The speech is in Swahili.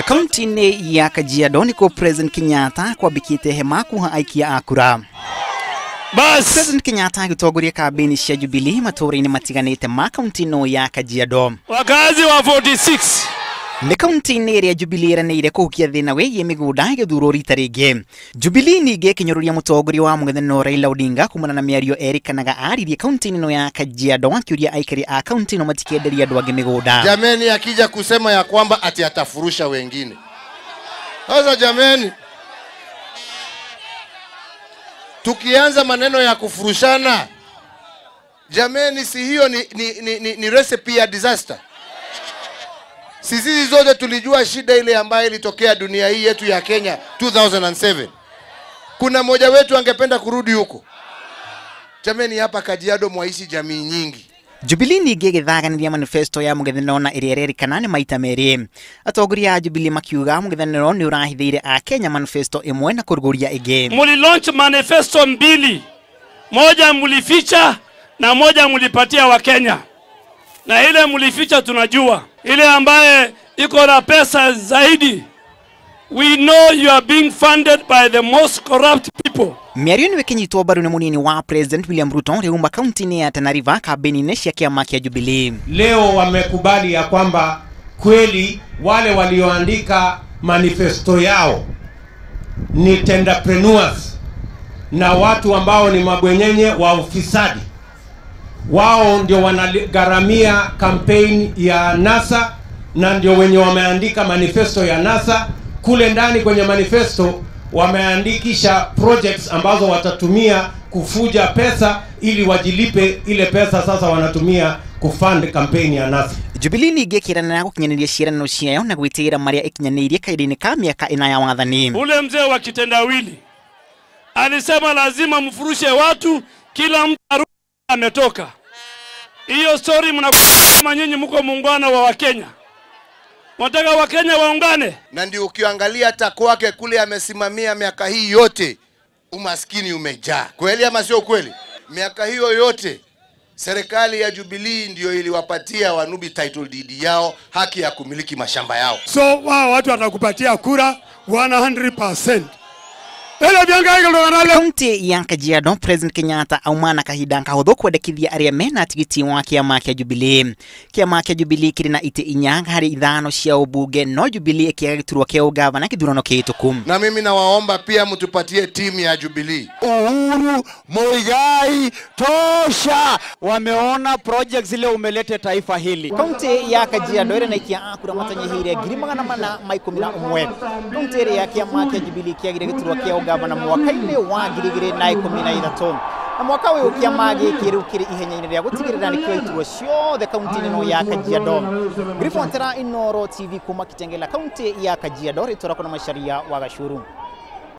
Kaunti-ini ya Kajiado niko President Kenyatta kwa bikite hema kuuha aikia akura. President Kenyatta Atongoria kabini cia Jubilee matura-ini matiganite ma kaunti-ini ya Kajiado. Wakazi wa 46 ni kaunti-ini ya Jubilee raneire kuhukia thina wigie migunda igithurwo rita ringi. Jubilee ninge kinyoruria mutongoria wa mung'ethaniro Raila Odinga kumana na miario erikanaga aririe kaunti-ini ya Kajiado akiuria aikari a kaunti-ino matikenderia andu angi migunda. Jameni akija kusema ya kwamba ati atafurusha wengine. Sasa jameni, tukianza maneno ya kufurushana, jameni, si hiyo ni recipe ya disaster? Sisi zote tulijua shida ile ambayo ilitokea dunia hii yetu ya Kenya 2007. Kuna mmoja wetu angependa kurudi huko? Jameni, hapa Kajiado mwaishi jamii nyingi. Jubilee ninge githaganirie manifesto ya mung'ethaniro na irererikana ni maita meri. Atongoria a Jubilee makiuga mung'ethaniro ni urahithiire a Kenya manifesto imwe na kuruguria ingi. Muli launch manifesto mbili, moja mulificha na moja mulipatia wa Kenya. Na ile mulificha tunajua, ile ambaye iko na pesa zaidi. We know you are being funded by the most corrupt people. Miario ni wekinyitwo baru ni munini wa President William Ruto reumba kaunti-ini ya Tana River kabini cia kiama kia Jubilee. Leo wamekubali ya kwamba kweli wale walioandika manifesto yao ni tenderpreneurs na watu ambao ni mabwenyenye wa ufisadi. Wao ndio wanagaramia campaign ya NASA na ndio wenye wameandika manifesto ya NASA. Kule ndani kwenye manifesto wameandikisha projects ambazo watatumia kufuja pesa ili wajilipe ile pesa sasa wanatumia kufund campaign ya NASA. Jubilee ninge kirana na gukinyaniria ciirano ciayo na gwitira maria ikinyanirie kaidini ka miaka ina ya wathani. Ule mzee wa kitendawili alisema lazima mfurushe watu, kila mtu ametoka. Hiyo story mnakoma nyinyi, mko muungano wa Wakenya. Wataka Wakenya waungane. Na ndio ukiangalia hata kwake kule amesimamia miaka hii yote umaskini umejaa. Kweli ama sio kweli? Miaka hiyo yote serikali ya Jubilee ndio iliwapatia wanubi title deed yao, haki ya kumiliki mashamba yao. So wao watu watakupatia kura 100%. Kaunti ya Kajiado President Kenyatta aumana kahinda kahuthu kwendekithia aria mena tigiti wa kiama kia Jubilee. Kiama kia Jubilee kiri na ite 4 hari 5 cia ubunge, no Jubilee ikiaga giturwa kia ugavana githurano kihituku. Na mimi nawaomba pia mtupatie timu ya Jubilee. Uhuru Muigai tosha, wameona projects zile umelete taifa hili. Kaunti ya Kajiado ire na ikia akura matanyihire 211. Kaunti ya kiama kia Jubilee kiagira giturwa kia ugavana mwaka-ini wa 2013. Na mwaka uyu kiama giki riu kiri ihenya-ini ria gutigirira ni kio iturwa ciothe kaunti-ini ya Kajiado. Grifontera Inooro TV kuma Kitengela kaunti ya Kajiado, ritora kuna Macharia Gachuru.